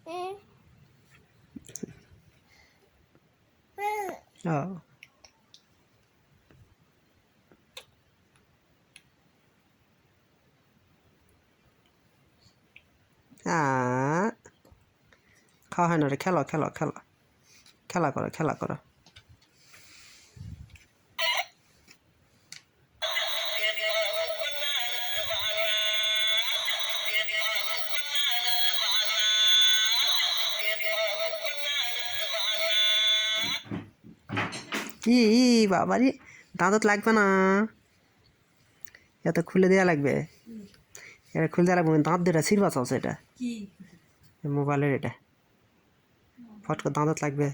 اه খাওয়া হয় না রে, খেলো খেলো খেলো, খেলা করো খেলা করো। বাবারি, দাঁত লাগবে না, এটা খুলে দেওয়া লাগবে, এটা খুলে দেওয়া লাগবে, দাঁত দুটা ছিঁড়বা চাও সেটা মোবাইলের, এটা ফট করে দাঁত লাগবে।